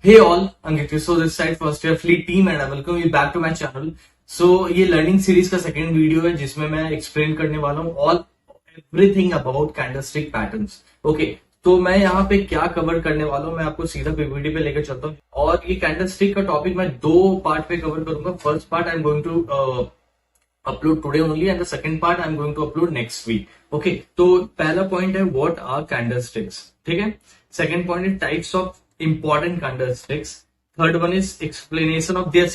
Hey all, Ankit so this side first year fleet team and I welcome you back to my channel. So ये learning series का second video है जिसमें मैं explain करने वाला हूँ all everything about candlestick patterns. Okay, तो मैं यहाँ पे क्या कवर करने वाला हूँ, मैं आपको सीधा पीपीटी पे लेकर चलता हूँ. और ये कैंडलस्टिक का टॉपिक मैं दो पार्ट पे कवर करूंगा. First part I am going to upload today only and the second part I am going to upload next week. Okay, तो पहला पॉइंट है व्हाट आर कैंडलस्टिक्स. ठीक है. सेकंड पॉइंट है types of important candlesticks. Third one is explanation of their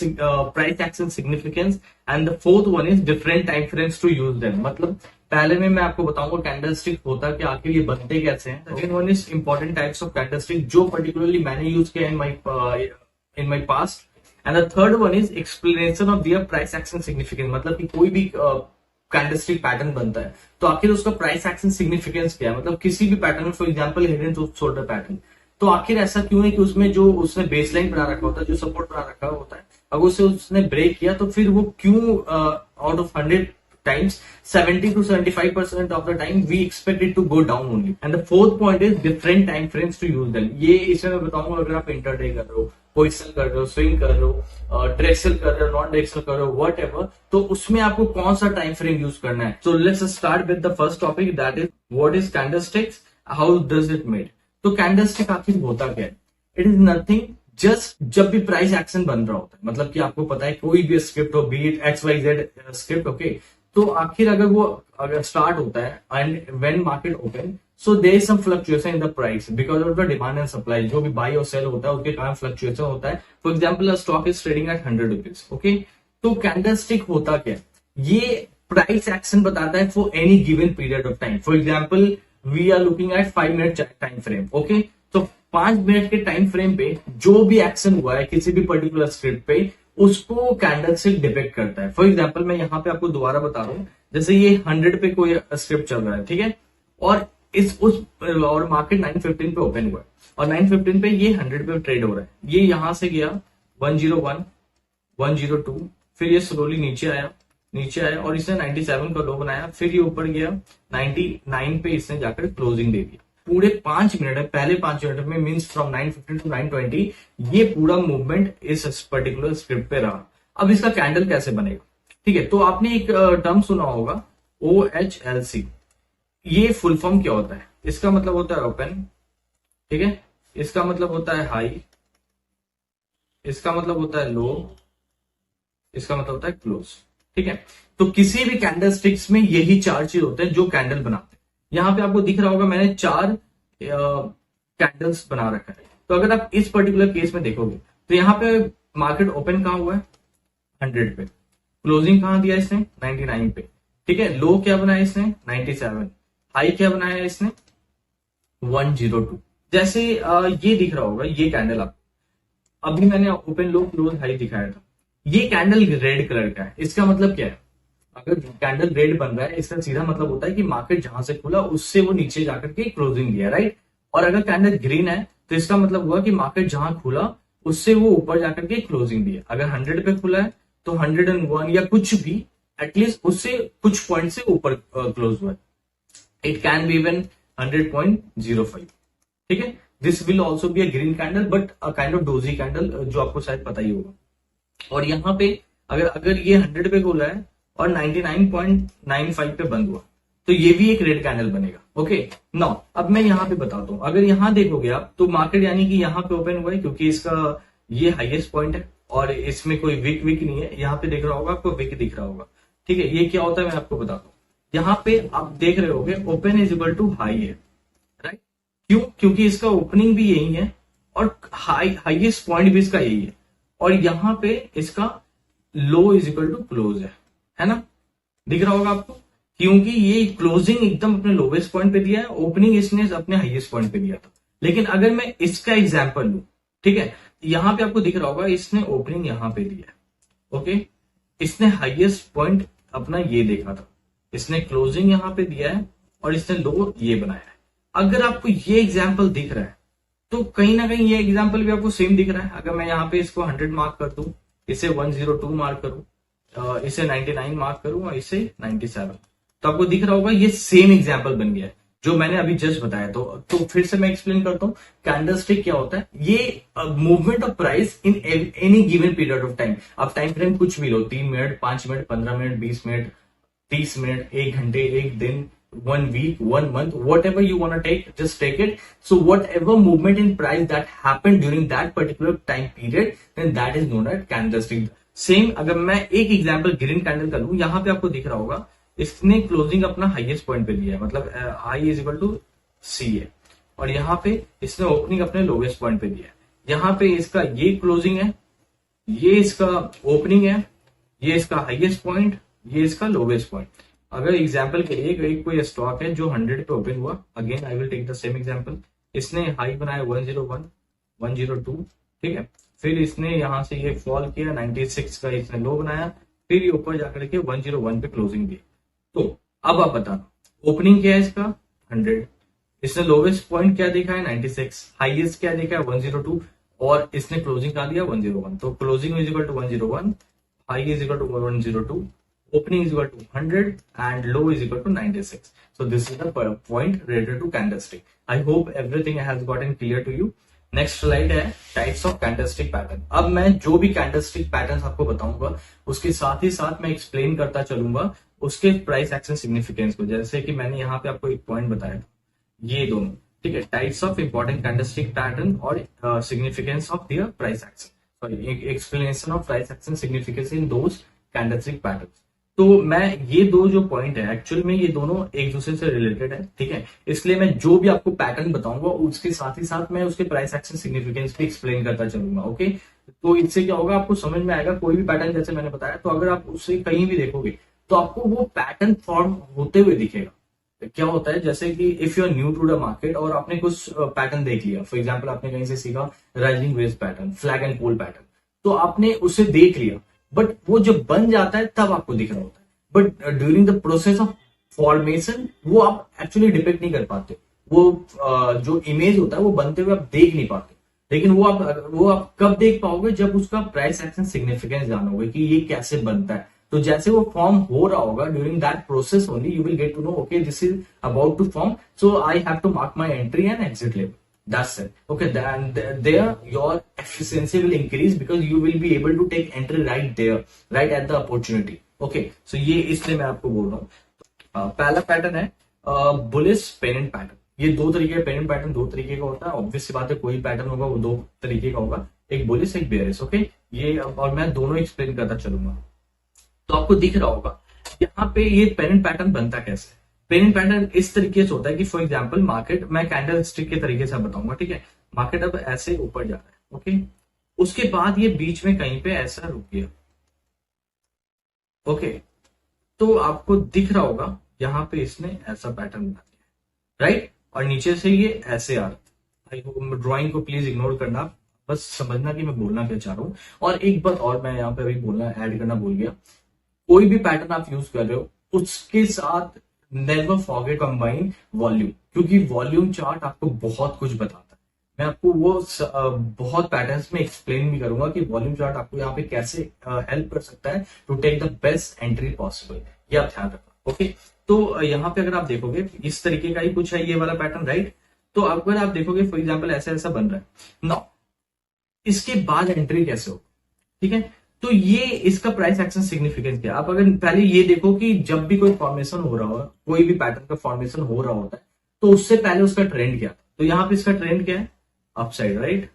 price action significance and the fourth one is different time frames to use them. मतलब पहले में मैं आपको बताऊंगा कैंडलस्टिक होता कि आखिर ये बनते कैसे हैं. Second one is important types of candlestick जो पर्टिकुलरली मैंने यूज किया in my past. And the third one is explanation of their price action significance. मतलब कि कोई भी कैंडलस्टिक पैटर्न बनता है तो आखिर उसका प्राइस एक्शन सिग्निफिकेंस क्या है. मतलब किसी भी pattern, for example head and shoulder pattern, तो आखिर ऐसा क्यों है कि उसमें जो उसने बेसलाइन बना रखा होता है, जो सपोर्ट बना रखा होता है, अगर उसे उसने ब्रेक किया तो फिर वो क्यों out of 100 times 70 to 75% of the time we expect it to go down only. And the fourth point is different time frames to use them. ये इसमें मैं बताऊंगा अगर आप इंटरडे कर रहे हो, पोजिशन कर रहे हो, स्विंग कर रहे हो, डायरेक्शनल कर रहे हो, नॉन डायरेक्शनल कर रहे हो, वट एवर, तो उसमें आपको कौन सा टाइम फ्रेम यूज करना है. So let's start with the first topic, that is what is candlesticks, how does it made. तो कैंडलस्टिक आखिर होता क्या है? इट इज नथिंग, जस्ट जब भी प्राइस एक्शन बन रहा होता है, मतलब कि आपको पता है कोई भी स्क्रिप्ट हो, be it XYZ script, okay, तो आखिर अगर स्टार्ट होता है and when market open, so there is some fluctuation in the price because of the demand and supply. जो भी बाई और सेल होता है उसके कारण फ्लक्चुएशन होता है. For example stock is trading at 100 rupees. Okay, तो कैंडलस्टिक होता क्या है? ये प्राइस एक्शन बताता है for any given period of time. For example we are looking at 5 minute time frame. Okay, तो 5 मिनट के टाइम फ्रेम पे जो भी एक्शन हुआ है किसी भी पर्टिकुलर स्क्रिप्ट पे, उसको कैंडलस्टिक डिपेक्ट करता है. फॉर एग्जांपल मैं यहाँ पे आपको दोबारा बता रहा हूँ, जैसे ये 100 पे कोई स्क्रिप्ट चल रहा है, ठीक है, और और मार्केट 915 पे ओपन हुआ है और 915 पे ये 100 पे ट्रेड हो रहा है. ये यहां से गया 101, 102, फिर ये स्लोली नीचे आया और इसने 97 का लो बनाया, फिर ये ऊपर गया 99 पे, इसने जाकर क्लोजिंग दे दिया. पूरे 5 मिनट है, पहले 5 मिनट में मींस फ्रॉम 915 टू 920 ये पूरा मूवमेंट इस पर्टिकुलर स्क्रिप्ट पे रहा. अब इसका कैंडल कैसे बनेगा? ठीक है, तो आपने एक टर्म सुना होगा OHLC. ये फुल फॉर्म क्या होता है? इसका मतलब होता है ओपन, ठीक है, इसका मतलब होता है हाई, इसका मतलब होता है लो, इसका मतलब होता है क्लोज. ठीक है, तो किसी भी कैंडलस्टिक्स में यही 4 चीज होते हैं जो कैंडल बनाते हैं. यहां पे आपको दिख रहा होगा मैंने 4 कैंडल्स बना रखा है. तो अगर आप इस पर्टिकुलर केस में देखोगे तो यहाँ पे मार्केट ओपन कहां हुआ है? 100 पे. क्लोजिंग कहां दिया इसने? 99 पे. ठीक है, लो क्या बनाया इसने? 97. हाई क्या बनाया इसने? 102. जैसे ये दिख रहा होगा, ये कैंडल आपको अभी मैंने ओपन लो क्लोज हाई दिखाया था. ये कैंडल रेड कलर का है. इसका मतलब क्या है? अगर कैंडल रेड बन रहा है इसका सीधा मतलब होता है कि मार्केट जहां से खुला उससे वो नीचे जाकर के क्लोजिंग दिया, राइट. और अगर कैंडल ग्रीन है तो इसका मतलब हुआ कि मार्केट जहां खुला उससे वो ऊपर जाकर के क्लोजिंग दिया. अगर 100 पे खुला है तो 101 या कुछ भी, एटलीस्ट उससे कुछ पॉइंट से ऊपर क्लोज हुआ है. It can be even 100.05. ठीक है, this will also be a green candle but a kind of doji candle, जो आपको शायद पता ही होगा. और यहाँ पे अगर ये 100 पे खुला है और 99.95 पे बंद हुआ तो ये भी एक रेड कैंडल बनेगा. ओके, नाउ अब मैं यहाँ पे बताता हूँ. अगर यहाँ देखोगे आप तो मार्केट यानी कि यहाँ पे ओपन हुआ है क्योंकि इसका ये हाईएस्ट पॉइंट है और इसमें कोई विक नहीं है. यहाँ पे देख रहा होगा आपको विक दिख रहा होगा. ठीक है, ये क्या होता है मैं आपको बताता हूँ. यहाँ पे आप देख रहे होगे open is equal to high है, राइट. क्यों? क्योंकि इसका ओपनिंग भी यही है और हाईएस्ट पॉइंट भी इसका यही है और यहाँ पे इसका लो इज इक्वल टू क्लोज है ना, दिख रहा होगा आपको. क्योंकि ये क्लोजिंग एकदम अपने लोवेस्ट पॉइंट पे दिया है, ओपनिंग इसने अपने हाईएस्ट पॉइंट पे दिया था. लेकिन अगर मैं इसका एग्जांपल लू, ठीक है, यहाँ पे आपको दिख रहा होगा इसने ओपनिंग यहाँ पे दिया है. ओके, इसने हाईएस्ट पॉइंट अपना ये देखा था, इसने क्लोजिंग यहाँ पे दिया है और इसने लो ये बनाया है. अगर आपको ये एग्जाम्पल दिख रहा है तो कहीं ना कहीं ये एग्जाम्पल भी आपको सेम दिख रहा है. अगर मैं यहाँ पे इसको 100 मार्क कर दूं, इसे 102 मार्क करूं, इसे 99 मार्क करूं और इसे 97, तो आपको दिख रहा होगा ये सेम एग्जाम्पल बन गया है. जो मैंने अभी जस्ट बताया। तो फिर से मैं एक्सप्लेन करता हूँ कैंडलस्टिक क्या होता है। ये movement of price in any given period of time. आप टाइम फ्रेम कुछ भी लो, 3 minute, 5 minute, 15 minute, 20 minute, 30 minute, 1 घंटे, 1 दिन, 1 week, 1 month, whatever you want to take, just take it. So whatever movement in price that happened during that particular time period, then that is known as candlestick. Same अगर मैं एक example green candle का लूं, यहां पे आपको दिख रहा होगा इसने क्लोजिंग अपना हाईएस्ट पॉइंट पे लिया है, मतलब आई इज इक्वल टू सी है, और यहाँ पे इसने ओपनिंग अपने लोवेस्ट पॉइंट पे दिया है। यहाँ पे इसका ये क्लोजिंग है, ये इसका ओपनिंग है, ये इसका हाईएस्ट पॉइंट, ये इसका लोवेस्ट पॉइंट। अगर एग्जांपल के लिए एक कोई स्टॉक है जो 100 पे ओपन हुआ, again I will take the same example, इसने हाई बनाया 101, 102, ठीक है, फिर इसने यहां से ये फॉल किया 96 का, इसने लो बनाया, फिर ये ऊपर जाकर के 101 पे क्लोजिंग दी। तो अब आप बताना ओपनिंग क्या है इसका 100, इसने लोवेस्ट पॉइंट क्या देखा है 96, हाईएस्ट क्या देखा है 102, और इसने क्लोजिंग का दिया 101। तो closing is equal to 101, high is equal to 102, opening is equal to 100 and low is equal to 96. So this is the point related to candlestick. I hope everything has gotten clear to you. Next slide है types of candlestick pattern. अब मैं जो भी candlestick pattern आपको बताऊंगा उसके साथ ही साथ मैं एक्सप्लेन करता चलूंगा उसके प्राइस एक्शन सिग्निफिकेंस को। जैसे कि मैंने यहाँ पे आपको एक पॉइंट बताया था, ये दोनों, ठीक है, types of important candlestick pattern और significance of their price action, sorry explanation of price action significance in those candlestick pattern. तो मैं ये दो जो पॉइंट है एक्चुअल में ये दोनों एक दूसरे से रिलेटेड है, ठीक है, इसलिए मैं जो भी आपको पैटर्न बताऊंगा उसके साथ ही साथ मैं उसके प्राइस एक्शन सिग्निफिकेंस भी एक्सप्लेन करता चलूंगा। ओके, तो इससे क्या होगा, आपको समझ में आएगा। कोई भी पैटर्न जैसे मैंने बताया, तो अगर आप उससे कहीं भी देखोगे तो आपको वो पैटर्न फॉर्म होते हुए दिखेगा। क्या होता है, जैसे कि if you are new to the market और आपने कुछ पैटर्न देख लिया, फॉर एग्जाम्पल आपने कहीं से सीखा rising wave pattern, flag and pole pattern, तो आपने उसे देख लिया, बट वो जब बन जाता है तब आपको दिख रहा होता है, but during the process of formation वो आप एक्चुअली डिपेक्ट नहीं कर पाते। वो जो इमेज होता है वो बनते हुए आप देख नहीं पाते, लेकिन वो आप कब देख पाओगे, जब उसका प्राइस एक्शन सिग्निफिकेंस जानोगे कि ये कैसे बनता है। तो जैसे वो फॉर्म हो रहा होगा during that process only you will get to know okay this is about to form, so I have to mark my entry and exit level. That's it. Okay, and there your efficiency will increase because you will be able to take entry right there, right at the opportunity. Okay, so ये इसलिए मैं आपको बोल रहा हूँ। पहला pattern है bullish pennant pattern. ये दो तरीके का पेनेंट पैटर्न, दो तरीके का होता है, ऑब्वियस सी बात है, कोई पैटर्न होगा वो दो तरीके का होगा, एक बुलिश एक बेयरिश। ओके, ये और मैं दोनों एक्सप्लेन करता चलूंगा। तो आपको दिख रहा होगा यहाँ पे ये पेनेंट पैटर्न बनता कैसे। पेनेंट पैटर्न इस तरीके से होता है कि फॉर एग्जांपल मार्केट, मैं कैंडल स्टिक के तरीके से बताऊंगा, ठीक है, मार्केट अब ऐसे ऊपर जा रहा है, ओके, उसके बाद ये बीच में कहीं पे ऐसा रुक गया, ओके, तो आपको दिख रहा होगा यहाँ पे इसने ऐसा पैटर्न बना दिया, राइट, और नीचे से ये ऐसे आ रहा है। ड्रॉइंग को प्लीज इग्नोर करना, बस समझना कि मैं बोलना क्या चाह रहा हूँ। और एक बात और मैं यहाँ पे अभी बोलना ऐड करना भूल गया, कोई भी पैटर्न आप यूज कर रहे हो उसके साथ नेवर फॉरगेट कंबाइन वॉल्यूम, क्योंकि वॉल्यूम चार्ट आपको बहुत कुछ बताता है। मैं आपको वो बहुत पैटर्न्स में एक्सप्लेन भी करूंगा कि वॉल्यूम चार्ट आपको यहाँ पे कैसे हेल्प कर सकता है to take the best entry possible, ये आप ध्यान रखना। ओके, तो यहाँ पे अगर आप देखोगे इस तरीके का ही कुछ है ये वाला पैटर्न, राइट। तो अगर आप देखोगे फॉर एग्जाम्पल ऐसा ऐसा बन रहा है ना, इसके बाद एंट्री कैसे हो, ठीक है। तो ये इसका प्राइस एक्शन सिग्निफिकेंस क्या है। आप अगर पहले ये देखो कि जब भी कोई फॉर्मेशन हो रहा हो, कोई भी पैटर्न का फॉर्मेशन हो रहा होता है, तो उससे पहले उसका ट्रेंड क्या था। तो यहाँ पे इसका ट्रेंड क्या है, अपसाइड, राइट।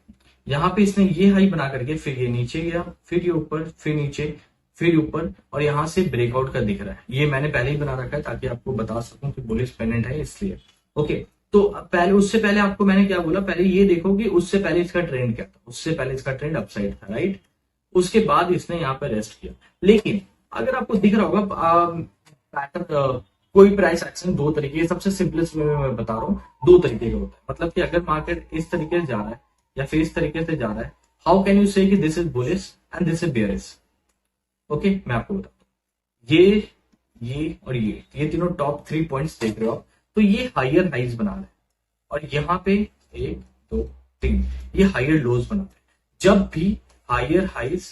यहाँ पे इसने ये हाई बना करके फिर ये नीचे गया, फिर ये ऊपर, फिर नीचे, फिर ऊपर, और यहाँ से ब्रेकआउट का दिख रहा है। ये मैंने पहले ही बना रखा है ताकि आपको बता सकूं कि बुलिश पेनेंट है इसलिए। ओके, तो पहले उससे पहले आपको मैंने क्या बोला, पहले ये देखो कि उससे पहले इसका ट्रेंड क्या था। उससे पहले इसका ट्रेंड अपसाइड था, राइट। उसके बाद इसने यहाँ पे रेस्ट किया। लेकिन अगर आपको दिख रहा होगा पैटर्न, कोई प्राइस एक्शन दो तरीके, सबसे सिंपलेस्ट वे में मैं बता रहा हूँ, दो तरीके का होता है। मतलब कि अगर मार्केट इस तरीके से जा रहा है या फिर इस तरीके से जा रहा है, हाउ कैन यू से कि this is bullish and this is bearish. Okay, मैं आपको बताता हूँ, ये और ये तीनों टॉप 3 पॉइंट्स देख रहे हो आप, तो ये हायर हाइज बना रहे हैं, और यहाँ पे 1 2 3 ये हायर लोज बनाते हैं। जब भी हायर हाइज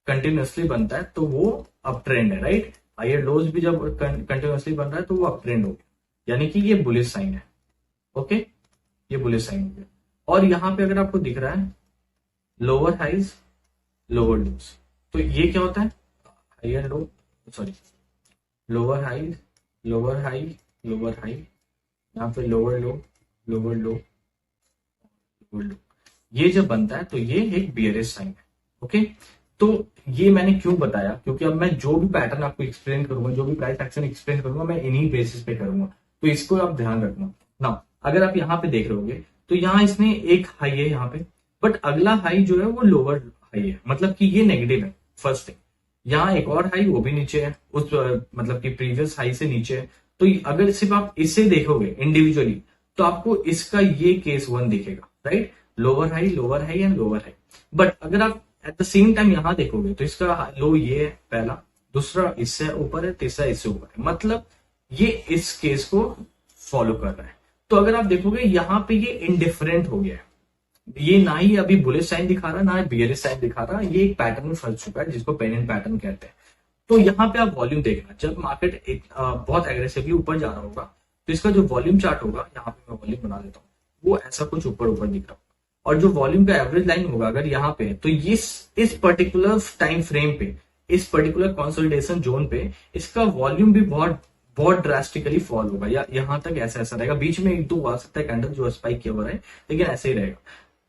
कंटिन्यूअसली बनता है तो वो अप ट्रेंड है, राइट। हायर लोज भी जब कंटिन्यूअसली बन रहा है तो वो अप ट्रेंड हो गया। यानी कि ये बुलिश साइन है। ओके, ये बुलिश साइन हो गया। और यहाँ पे अगर आपको दिख रहा है लोअर हाइज लोअर लोज, तो ये क्या होता है, higher low, sorry lower high lower high lower high, यहाँ पे lower low lower low lower low, ये जब बनता है तो ये एक बियरिश साइन है। ओके, तो ये मैंने क्यों बताया, क्योंकि अब मैं जो भी पैटर्न आपको एक्सप्लेन करूंगा, जो भी प्राइस एक्शन एक्सप्लेन करूंगा, मैं इन्हीं बेसिस पे करूंगा, तो इसको आप ध्यान रखना ना। अगर आप यहाँ पे देख रहे होगे तो यहाँ इसने एक हाई है यहाँ पे, बट अगला हाई जो है वो लोअर हाई है, मतलब कि ये नेगेटिव है फर्स्ट थिंग। यहाँ एक और हाई वो भी नीचे है, उस मतलब कि प्रीवियस हाई से नीचे है। तो अगर सिर्फ आप इसे देखोगे इंडिविजुअली तो आपको इसका ये केस 1 दिखेगा, right, lower high and lower high. But अगर आप एट द सेम टाइम यहां देखोगे तो इसका लो ये है पहला, दूसरा इससे ऊपर है, तीसरा इससे ऊपर है, मतलब ये इस केस को फॉलो कर रहा है। तो अगर आप देखोगे यहाँ पे ये इनडिफरेंट हो गया है, ये ना ही अभी बुलिश साइन दिखा रहा ना बियरिश साइन दिखा रहा, ये एक पैटर्न में फंस चुका है जिसको पेन एंड पैटर्न कहते हैं। तो यहाँ पे आप वॉल्यूम देखना, जब मार्केट बहुत एग्रेसिवली ऊपर जा रहा होगा तो इसका जो वॉल्यूम चार्ट होगा, यहाँ पे मैं वॉल्यूम बना देता हूँ, वो ऐसा कुछ ऊपर ऊपर दिख रहा होगा। और जो वॉल्यूम का एवरेज लाइन होगा अगर यहाँ पे, तो इस पर्टिकुलर टाइम फ्रेम पे, इस पर्टिकुलर कंसोलिडेशन जोन पे इसका वॉल्यूम भी बहुत बहुत ड्रास्टिकली फॉल होगा, या यहाँ तक ऐसा ऐसा रहेगा। बीच में एक दो आ सकता है कैंडल जो स्पाइक किया हुआ है, लेकिन ऐसे ही रहेगा।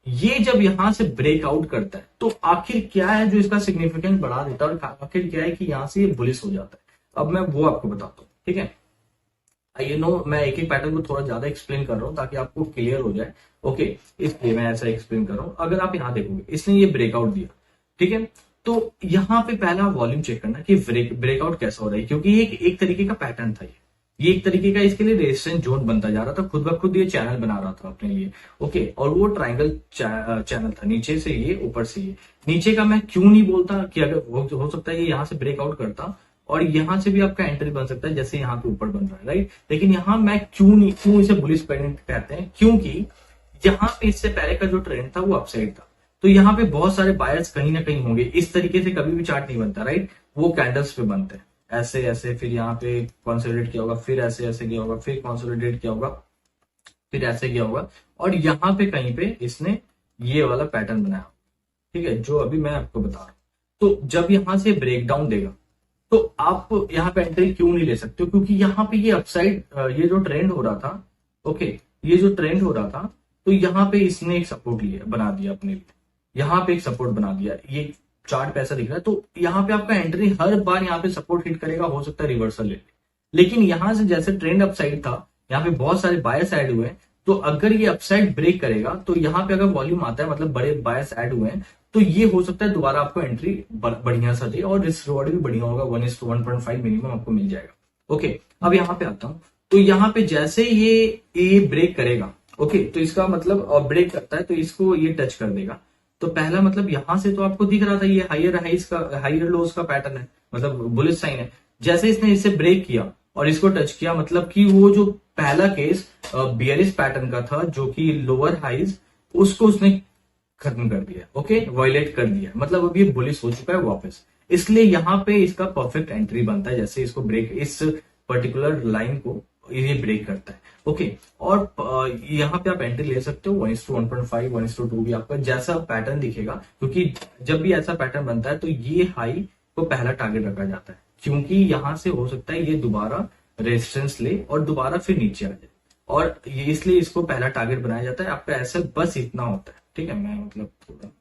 ये जब यहां से ब्रेकआउट करता है तो आखिर क्या है जो इसका सिग्निफिकेंस बढ़ा देता है, और आखिर क्या है कि यहां से ये बुलिश हो जाता है। अब मैं वो आपको बताता हूँ, ठीक है। आई नो मैं एक एक पैटर्न को थोड़ा ज्यादा एक्सप्लेन कर रहा हूँ ताकि आपको क्लियर हो जाए। ओके, इसलिए मैं ऐसा एक्सप्लेन कर रहा हूँ। अगर आप यहाँ देखोगे इसने ये ब्रेकआउट दिया, ठीक है, तो यहाँ पे पहला वॉल्यूम चेक करना कि ब्रेकआउट कैसा हो रहा है, क्योंकि ये एक तरीके का पैटर्न था, ये एक तरीके का इसके लिए रेजिस्टेंस जोन बनता जा रहा था, खुद ब खुद ये चैनल बना रहा था अपने लिए। ओके, और वो ट्राइंगल चैनल था, नीचे से ये ऊपर से ये। नीचे का मैं क्यों नहीं बोलता कि अगर हो सकता है ये यहाँ से ब्रेकआउट करता और यहाँ से भी आपका एंट्री बन सकता है जैसे यहाँ पे ऊपर बन रहा है, राइट। लेकिन यहाँ मैं क्यों इसे बुलिश पेंडेंट कहते हैं, क्योंकि यहाँ पे इससे पहले का जो ट्रेंड था वो अपसाइड था, तो यहाँ पे बहुत सारे बायर्स कहीं ना कहीं होंगे। इस तरीके से कभी भी चार्ट नहीं बनता, राइट, वो कैंडल्स पे बनते हैं ऐसे ऐसे, फिर यहाँ पे कंसोलिडेट किया होगा, फिर ऐसे ऐसे किया होगा, फिर कंसोलिडेट किया होगा, फिर ऐसे किया होगा, और यहाँ पे कहीं पे इसने ये वाला पैटर्न बनाया, ठीक है, जो अभी मैं आपको बता रहा हूँ। तो जब यहाँ से ब्रेकडाउन देगा तो आप यहाँ पे एंट्री क्यों नहीं ले सकते हो, क्योंकि यहाँ पे ये अपसाइड ये जो ट्रेंड हो रहा था, ओके, ये जो ट्रेंड हो रहा था, तो यहाँ पे इसने एक सपोर्ट लिया बना दिया अपने लिए, यहाँ पे एक सपोर्ट बना दिया, ये चार्ट पे ऐसा दिख रहा है। तो यहाँ पे आपका एंट्री हर बार यहाँ पे सपोर्ट हिट करेगा, हो सकता है रिवर्सल ले, लेकिन यहाँ से जैसे ट्रेंड अपसाइड था, यहाँ पे बहुत सारे बायर्स ऐड हुए हैं, तो अगर ये अपसाइड ब्रेक करेगा तो यहाँ पे अगर वॉल्यूम आता है, मतलब बड़े बायर्स ऐड हुए हैं, तो ये हो सकता है दोबारा आपको एंट्री बढ़िया सा दे, और रिस्क रिवॉर्ड भी बढ़िया होगा, 1:1.5 मिनिमम आपको मिल जाएगा। ओके, अब यहाँ पे आता हूँ, तो यहाँ पे जैसे ये ब्रेक करेगा, ओके, तो इसका मतलब ब्रेक करता है तो इसको ये टच कर देगा। तो पहला मतलब यहां से तो आपको दिख रहा था ये हायर लोज का पैटर्न है, मतलब बुलिश साइन है। जैसे इसने इसे ब्रेक किया और इसको टच किया, मतलब कि वो जो पहला केस बियरिश पैटर्न का था जो कि लोअर हाइज, उसको उसने खत्म कर दिया, ओके, वायलेट कर दिया, मतलब अब ये बुलिश हो चुका है वापस। इसलिए यहाँ पे इसका परफेक्ट एंट्री बनता है, जैसे इसको ब्रेक, इस पर्टिकुलर लाइन को ये ब्रेक करता है। ओके, और यहाँ पे आप एंट्री ले सकते हो 1:1.5 1:2 भी आपका जैसा पैटर्न दिखेगा, क्योंकि जब भी ऐसा पैटर्न बनता है तो ये हाई को पहला टारगेट रखा जाता है, क्योंकि यहां से हो सकता है ये दोबारा रेजिस्टेंस ले और दोबारा फिर नीचे आ जाए, और ये इसलिए इसको पहला टारगेट बनाया जाता है। आपका ऐसा बस इतना होता है, ठीक है, मैं मतलब थोड़ा,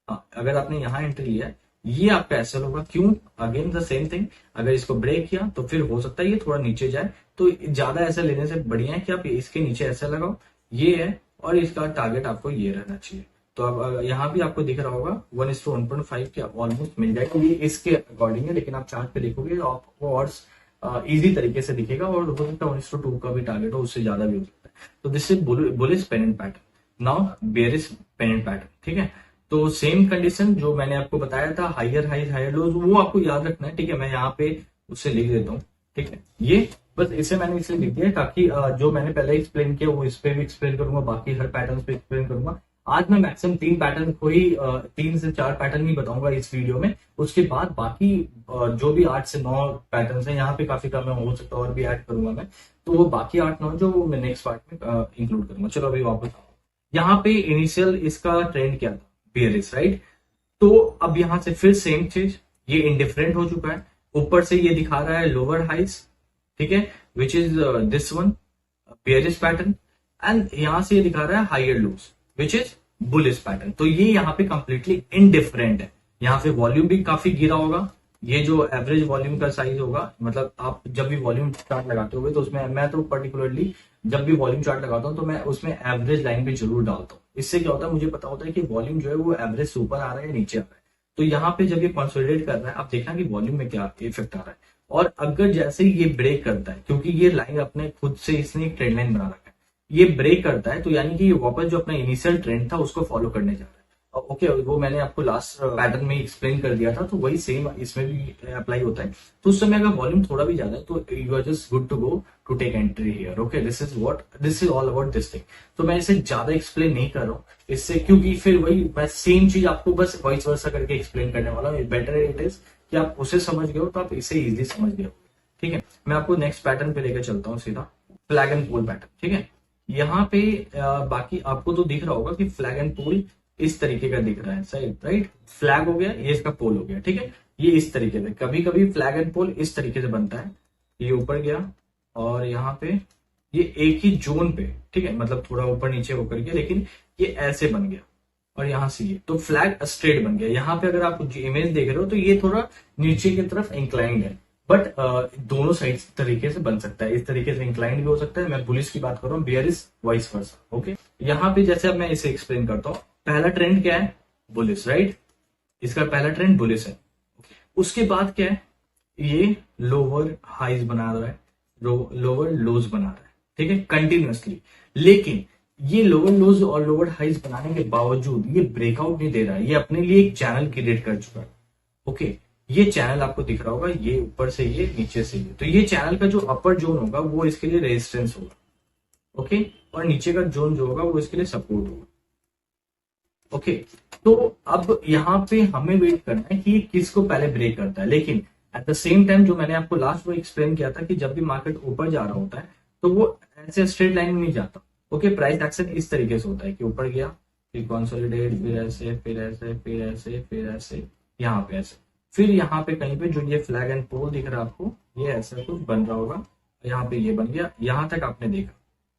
हाँ, अगर आपने यहाँ एंट्री लिया है, ये आपका एसएल होगा। क्यों, अगेन द सेम थिंग, अगर इसको ब्रेक किया तो फिर हो सकता है ये थोड़ा नीचे जाए, तो ज्यादा एसएल लेने से बढ़िया है कि आप इसके नीचे एसएल लगाओ, ये है, और इसका टारगेट आपको ये रहना चाहिए। तो अब यहाँ भी आपको दिख रहा होगा 1:1.5 के ऑलमोस्ट मिल जाएगा, ये इसके अकॉर्डिंग है, लेकिन आप चार्ट पे देखोगे तो आपको और इजी तरीके से दिखेगा, और हो सकता है 1:2 का भी टारगेट हो, उससे ज्यादा भी हो सकता है। तो this is bullish pendant pattern, now bearish pendant pattern, ठीक है। तो सेम कंडीशन जो मैंने आपको बताया था, हायर हाई हायर लोज, वो आपको याद रखना है, ठीक है। मैं यहाँ पे उससे लिख देता हूँ, ठीक है, ये बस इसे मैंने इसलिए लिख दिया ताकि जो मैंने पहले एक्सप्लेन किया वो इस पे भी एक्सप्लेन करूंगा, बाकी हर पैटर्न पे एक्सप्लेन करूंगा। आज मैं मैक्सिमम 3 पैटर्न को ही 3 से 4 पैटर्न ही बताऊंगा इस वीडियो में। उसके बाद बाकी जो भी 8 से 9 पैटर्न है, यहाँ पे काफी कम है, हो सकता है और भी ऐड करूंगा मैं, तो वो बाकी 8-9 जो मैं नेक्स्ट पार्ट में इंक्लूड करूंगा। चलो अभी वापस यहाँ पे इनिशियल इसका ट्रेंड क्या था, बियरिश, राइट। तो अब यहां से फिर सेम चीज, ये इंडिफरेंट हो चुका है। ऊपर से ये दिखा रहा है लोअर हाइस, ठीक है, which is this one bearish pattern, and यहां से ये दिखा रहा है higher lows which is bullish pattern. तो ये यहाँ पे कंप्लीटली इनडिफरेंट है। यहाँ पे वॉल्यूम भी काफी गिरा होगा, ये जो एवरेज वॉल्यूम का साइज होगा, मतलब आप जब भी वॉल्यूम चार्ट लगाते हो तो उसमें मैं तो पर्टिकुलरली जब भी वॉल्यूम चार्ट लगाता हूँ तो मैं उसमें एवरेज लाइन भी जरूर डालता हूँ। इससे क्या होता है, मुझे पता होता है कि वॉल्यूम जो है वो एवरेज से ऊपर आ रहा है या नीचे आ रहा है। तो यहाँ पे जब ये कंसोलिडेट कर रहा है, आप देखना कि वॉल्यूम में क्या इफेक्ट आ रहा है। और अगर जैसे ही ये ब्रेक करता है, क्योंकि ये लाइन अपने खुद से इसने एक ट्रेंड लाइन बना रखा है, ये ब्रेक करता है तो यानी कि ये वापस जो अपना इनिशियल ट्रेंड था उसको फॉलो करने जा रहा है। ओके, वो मैंने आपको लास्ट पैटर्न में एक्सप्लेन कर दिया था, तो वही सेम इसमें भी अप्लाई होता है। तो उस समय अगर वॉल्यूम थोड़ा भी ज्यादा है तो you are just good to go to take entry here. Okay, this is all about this thing. तो मैं इसे ज्यादा एक्सप्लेन नहीं कर रहा हूँ इससे, क्योंकि फिर वही मैं सेम चीज आपको बस वॉइस वर्सा करके एक्सप्लेन करने वाला हूँ। बेटर इट इज कि आप उसे समझ गए हो तो आप इसे इजिली समझ गए हो। ठीक है, मैं आपको नेक्स्ट पैटर्न पे लेकर चलता हूँ सीधा, फ्लैग एंड पोल पैटर्न। ठीक है, यहाँ पे बाकी आपको तो दिख रहा होगा कि फ्लैग एंड पोल इस तरीके का दिख रहा है, सही, राइट। फ्लैग हो गया, ये इसका पोल हो गया, ठीक है। ये इस तरीके से, कभी कभी फ्लैग एंड पोल इस तरीके से बनता है, ये ऊपर गया और यहाँ पे ये एक ही जोन पे, ठीक है, मतलब थोड़ा ऊपर नीचे होकर के, लेकिन ये ऐसे बन गया और यहाँ से ये तो फ्लैग स्ट्रेट बन गया। यहाँ पे अगर आप इमेज देख रहे हो तो ये थोड़ा नीचे की तरफ इंक्लाइंड है, बट दोनों साइड तरीके से बन सकता है। इस तरीके से इंक्लाइंड भी हो सकता है, मैं बुलिश की बात कर रहा हूँ, bear is vice versa. Okay, यहाँ पे जैसे अब मैं इसे एक्सप्लेन करता हूँ, पहला ट्रेंड क्या है, बुलिश, राइट। इसका पहला ट्रेंड बुलिश है। उसके बाद क्या है, ये लोअर हाइज बना रहा है, लोअर लोज बना रहा है, ठीक है, कंटिन्यूअसली। लेकिन ये लोअर लोज और लोअर हाइज बनाने के बावजूद ये ब्रेकआउट नहीं दे रहा है, ये अपने लिए एक चैनल क्रिएट कर चुका है। ओके, ये चैनल आपको दिख रहा होगा, ये ऊपर से ये, नीचे से ये, तो ये चैनल का जो अपर जोन होगा वो इसके लिए रेजिस्टेंस होगा। ओके, और नीचे का जोन जो होगा वो इसके लिए सपोर्ट होगा। ओके, तो अब यहाँ पे हमें वेट करना है कि ये किसको पहले ब्रेक करता है। लेकिन एट द सेम टाइम जो मैंने आपको लास्ट में एक्सप्लेन किया था कि जब भी मार्केट ऊपर जा रहा होता है तो वो ऐसे स्ट्रेट लाइन में नहीं जाता। ओके, प्राइस एक्शन इस तरीके से होता है कि ऊपर गया, फिर कंसोलिडेट, फिर ऐसे, फिर ऐसे, फिर ऐसे, फिर ऐसे, यहाँ पे ऐसे, फिर यहाँ पे कहीं पे जो ये फ्लैग एंड पोल दिख रहा है आपको, ये ऐसा कुछ बन रहा होगा, यहाँ पे ये बन गया, यहाँ तक आपने देखा,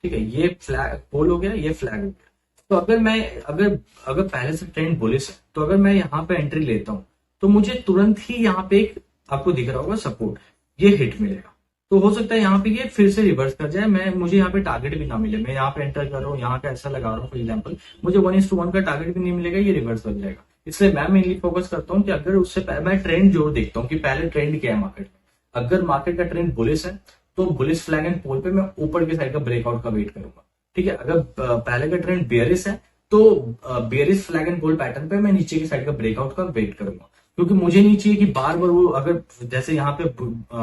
ठीक है, ये फ्लैग पोल हो गया, ये फ्लैग हो गया। तो अगर मैं अगर पहले से ट्रेंड बुलिश है तो अगर मैं यहाँ पे एंट्री लेता हूँ तो मुझे तुरंत ही यहाँ पे एक आपको दिख रहा होगा सपोर्ट, ये हिट मिलेगा। तो हो सकता है यहाँ पे ये फिर से रिवर्स कर जाए, मुझे यहाँ पे टारगेट भी ना मिले, मैं यहाँ पे एंटर कर रहा हूँ, यहाँ का ऐसा लगा रहा हूँ फॉर एग्जाम्पल, मुझे 1:1 का टारगेट भी नहीं मिलेगा, ये रिवर्स कर जाएगा। इसलिए मैं मेनली फोकस करता हूँ कि अगर उससे मैं ट्रेंड जरूर देखता हूँ कि पहले ट्रेंड क्या है मार्केट में। अगर मार्केट का ट्रेंड बुलिश है तो बुलिश फ्लैग एंड पोल पे मैं ऊपर की साइड का ब्रेकआउट का वेट करूंगा, ठीक है। अगर पहले का ट्रेंड बेयरिश है तो bearish flag and pole pattern पे मैं नीचे की साइड का ब्रेकआउट का वेट करूंगा, क्योंकि मुझे नहीं चाहिए कि बार बार वो, अगर जैसे यहाँ पे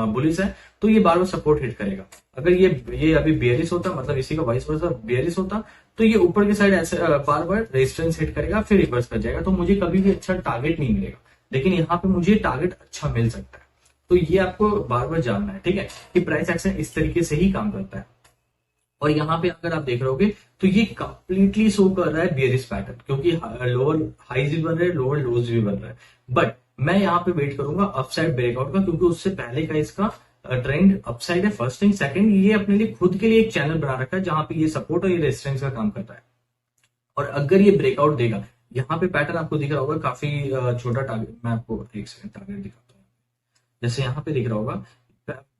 बुलिश है तो ये बार बार सपोर्ट हिट करेगा। अगर ये अभी बेयरिश होता, मतलब इसी का वाइस वर्सा बेयरिश होता, तो ये ऊपर की साइड ऐसे बार बार रेजिस्टेंस हिट करेगा, फिर रिवर्स कर जाएगा, तो मुझे कभी भी अच्छा टारगेट नहीं मिलेगा। लेकिन यहाँ पे मुझे टारगेट अच्छा मिल सकता है। तो ये आपको बार बार जानना है, ठीक है, कि प्राइस एक्शन इस तरीके से ही काम करता है। और यहाँ पे अगर आप देख रहे होगे तो ये कंप्लीटली शो कर रहा है बियरिश पैटर्न, क्योंकि लोअर हाइज भी बन रहे हैं, लोअर लोज भी बन रहा है। बट मैं यहाँ पे वेट करूंगा अपसाइड ब्रेकआउट का, क्योंकि उससे पहले का इसका ट्रेंड अपसाइड है, फर्स्ट थिंग। सेकंड, ये अपने लिए खुद के लिए एक चैनल बना रखा है जहां पे ये सपोर्ट और ये रेजिस्टेंस का काम करता है। और अगर ये ब्रेकआउट देगा, यहाँ पे पैटर्न आपको दिख रहा होगा काफी छोटा टारगेट, मैं आपको एक सेकंड टारगेट दिखाता हूँ। जैसे यहाँ पे दिख रहा होगा,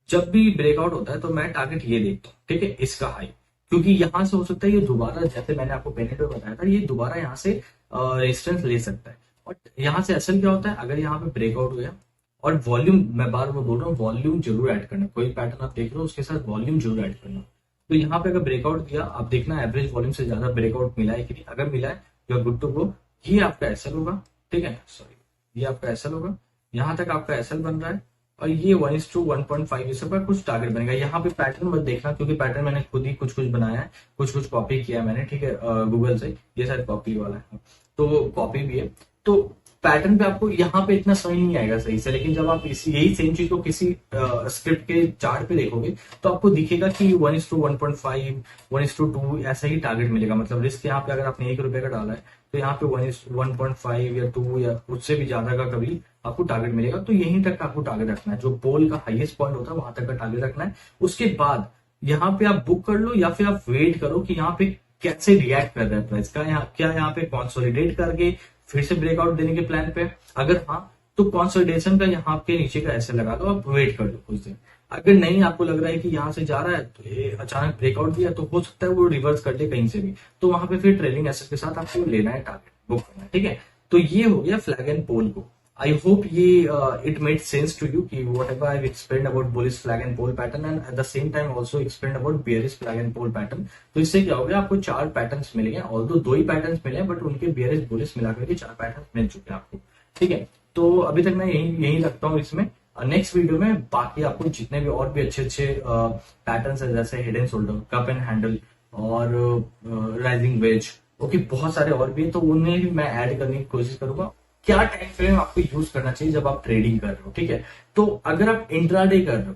जब भी ब्रेकआउट होता है तो मैं टारगेट ये देखता हूँ, ठीक है, इसका हाई, क्योंकि यहां से हो सकता है ये दोबारा, जैसे मैंने आपको पहले में बताया था, ये दोबारा यहाँ से रेजिस्टेंस ले सकता है। और यहाँ से असल क्या होता है, अगर यहाँ पे ब्रेकआउट हुआ और वॉल्यूम, मैं बार बार बोल रहा हूँ, वॉल्यूम जरूर ऐड करना, कोई पैटर्न आप देख रहे हो उसके साथ वॉल्यूम जरूर ऐड करना। तो यहाँ पे अगर ब्रेकआउट दिया, आप देखना एवरेज वॉल्यूम से ज्यादा ब्रेकआउट मिला है कि नहीं, अगर मिला है you are good to go. ये आपका एसएल होगा, ठीक है, सॉरी, ये आपका एसएल होगा, यहाँ तक आपका एसएल बन रहा है, और ये 1:1.5 इस पर कुछ टारगेट बनेगा। यहाँ पे पैटर्न मत देखना, क्योंकि पैटर्न मैंने खुद ही कुछ कुछ बनाया है, कुछ कुछ कॉपी किया है मैंने, ठीक है, गूगल से। ये शायद कॉपी वाला है, तो कॉपी भी है। तो पैटर्न पे आपको यहाँ पे इतना समझ नहीं आएगा सही से, लेकिन जब आप इसी यही सेम चीज को किसी स्क्रिप्ट के चार्ट पे देखोगे तो आपको दिखेगा कि 1:1.5, 1:2 ऐसा ही टारगेट मिलेगा। मतलब रिस्क यहाँ पे अगर आपने ₹1 का डाला है तो यहाँ पे 1:1.5 या 2 या उससे भी ज्यादा का कभी आपको टारगेट मिलेगा। तो यहीं तक का आपको टारगेट रखना है, जो पोल का हाईएस्ट पॉइंट होता है वहां तक का टारगेट रखना है। उसके बाद यहाँ पे आप बुक कर लो या फिर आप वेट करो कि यहाँ पे कैसे रिएक्ट कर रहा है प्राइस का, क्या यहाँ पे कंसोलिडेट करके फिर से ब्रेकआउट देने के प्लान पे। अगर हाँ तो कंसोलिडेशन का यहाँ पे नीचे का ऐसे लगा लो, आप वेट कर लो कुछ दिन। अगर नहीं आपको लग रहा है कि यहाँ से जा रहा है तो ये अचानक ब्रेकआउट दिया तो हो सकता है वो रिवर्स कर ले कहीं से भी, तो वहां पे फिर ट्रेलिंग एसेट के साथ आपको लेना है, टारगेट बुक करना है, ठीक है। तो ये हो गया फ्लैग एंड पोल को। आई होप ये it made sense to you कि whatever I explain about bullish flag and pole pattern and at the same time also explain about bearish flag and pole pattern. तो इससे क्या हो गया, आपको 4 patterns मिलेंगे, although 2 ही patterns मिले हैं बट उनके बेयरिश बुलिश मिलाकर के 4 पैटर्न मिल चुके हैं आपको, ठीक है। तो अभी तक मैं यही रखता हूँ इसमें। नेक्स्ट वीडियो में बाकी आपको जितने भी और भी अच्छे अच्छे पैटर्न्स है, जैसे head and shoulder, cup and handle और राइजिंग वेज, ओके, बहुत सारे और भी है, तो उन्हें भी मैं ऐड करने की कोशिश करूंगा। क्या टाइम फ्रेम आपको यूज करना चाहिए जब आप ट्रेडिंग कर रहे हो, ठीक है। तो अगर आप इंट्राडे कर रहे हो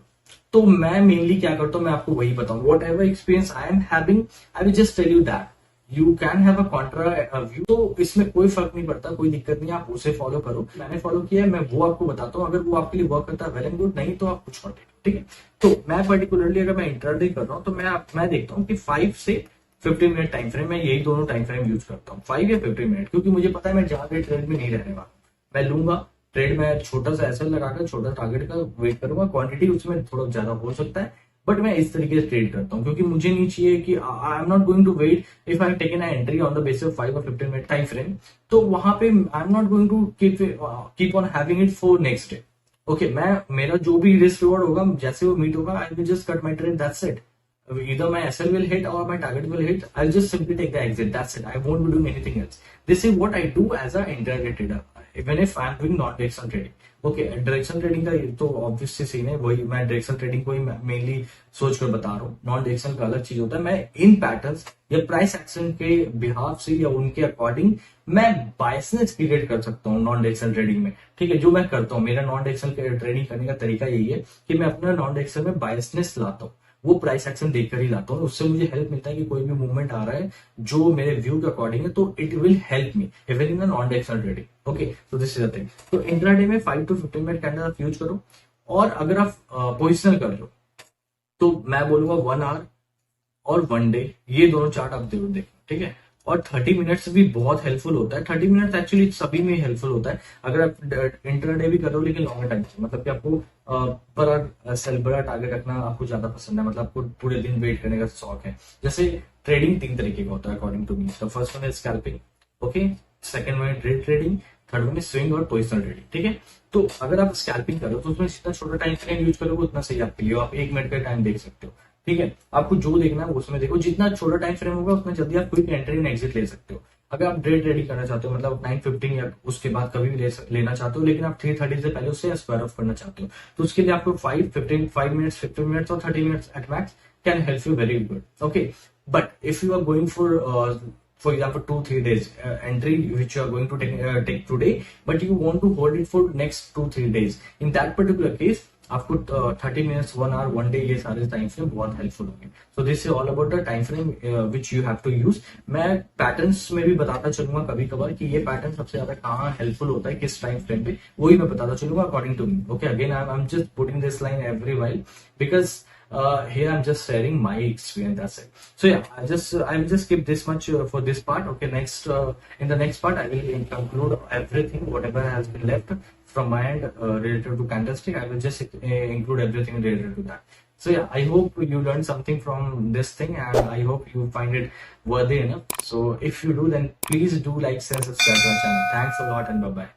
तो मैं मेनली क्या करता हूँ, मैं आपको वही बताऊं, whatever experience I am having, I will just tell you that you can have a contra view. तो इसमें कोई फर्क नहीं पड़ता, कोई दिक्कत नहीं, आप उसे फॉलो करो। मैंने फॉलो किया है, मैं वो आपको बताता हूँ। अगर वो आपके लिए वर्क करता है वेल एंड गुड, नहीं तो आप कुछ और देखो, ठीक है। तो मैं पर्टिकुलरली अगर मैं इंट्राडे कर रहा हूँ तो मैं देखता हूँ कि 5 से 15 मिनट टाइम फ्रेम, मैं यही दोनों टाइम फ्रेम यूज करता हूँ, 5 या 15 मिनट, क्योंकि मुझे पता है मैं ज्यादा ट्रेड में नहीं रहने वाला। मैं लूंगा ट्रेड में छोटा सा ऐसा लगाकर छोटा टारगेट का वेट करूंगा, क्वांटिटी उसमें थोड़ा ज्यादा हो सकता है, बट मैं इस तरीके से ट्रेड करता हूँ, क्योंकि मुझे नहीं चाहिए कि I am not going to wait if I taken an entry on the basis of 5 और 15 मिनट टाइम फ्रेम, तो वहां पे I am not going to keep on having it for next day. Okay, मैं मेरा जो भी risk reward होगा जैसे वो मीट होगा, आई will just cut my trade, that's it. Either my SL will hit or my target will hit. I'll just simply take the exit. That's it. I won't be doing anything else. This is what I do as an intraday trader, even if I'm doing non-directional trading. Okay, direction trading का तो obviously scene है, वही मैं direction trading को ही mainly सोच कर बता रहा हूँ। नॉन डायरेक्शन का अलग चीज होता है। मैं इन पैटर्न्स या प्राइस एक्शन के बिहाफ से या उनके अकॉर्डिंग मैं बायसनेस क्रिएट कर सकता हूँ नॉन डायरेक्शन ट्रेडिंग में, ठीक है। जो मैं करता हूँ, मेरा नॉन डायरेक्शन ट्रेडिंग करने का तरीका यही है कि मैं अपना नॉन डायरेक्शन में बायसनेस लाता हूँ, वो प्राइस एक्शन देखकर ही लाता हूँ। उससे मुझे हेल्प मिलता है कि कोई भी मूवमेंट आ रहा है जो मेरे व्यू के अकॉर्डिंग है, तो it will help me even in the non directional trading. Okay, so this is the thing. तो इंट्राडे में 5 to 15 मिनट कैंडल आप यूज करो, और अगर आप पोजिशनल कर लो तो मैं बोलूंगा 1 आवर और 1 डे, ये दोनों चार्ट आप जरूर देखो, ठीक है। और 30 मिनट्स भी बहुत हेल्पफुल होता है। 30 मिनट्स एक्चुअली सभी में हेल्पफुल होता है अगर आप इंटरडे भी कर रहे हो, लेकिन लॉन्गर टाइम से, मतलब कि आपको बड़ा टारगेट रखना आपको ज्यादा पसंद है, मतलब आपको पूरे दिन वेट करने का शौक है। जैसे ट्रेडिंग 3 तरीके का होता है अकॉर्डिंग टू मी। तो first one is scalping, okay, second one is day trading, third one is swing और पोजिशनल ट्रेडिंग, ठीक है। तो अगर आप स्कैल्पिंग करो तो उसमें जितना छोटा टाइम फ्रेम यूज करोगे उतना सही आपके लिए। आप 1 मिनट का टाइम देख सकते हो, ठीक है। आपको जो देखना है उसमें देखो, जितना छोटा टाइम फ्रेम होगा उतना जल्दी आप क्विक एंट्री एंड एग्जिट ले सकते हो। अगर आप डे ट्रेडिंग करना चाहते हो, मतलब 9:15 या उसके बाद कभी भी लेना चाहते हो, लेकिन आप 3:30 से पहले उससे स्क्वायर ऑफ करना चाहते हो, तो उसके लिए आपको 5 मिनट्स, 15 मिनट्स और 30 minutes at max can help you very good, okay. But if you are going for example 2-3 days entry which you are going to take today, but you want to hold it for next 2-3 days, in that particular case आपको 30 minutes, 1 our, 1 day, ये सारे time frame बहुत helpful होंगे। So this is all about the time frame which you have to use. मैं patterns में भी बताता चलूंगा कभी कभार कि ये पैटर्न सबसे ज्यादा कहाँ हेल्पफुल होता है, किस टाइम फ्रेम पे, वही मैं बताता चलूंगा according to me. Okay, again I am just putting this line every while because here I'm just sharing my experience, that's it. So yeah, I will just keep this much for this part. Okay, next in the next part I will conclude everything whatever has been left from my end related to candlestick. I will just include everything related to that. So yeah, I hope you learned something from this thing, and I hope you find it worthy enough. So if you do, then please do like, share, subscribe to our channel. Thanks a lot and bye bye.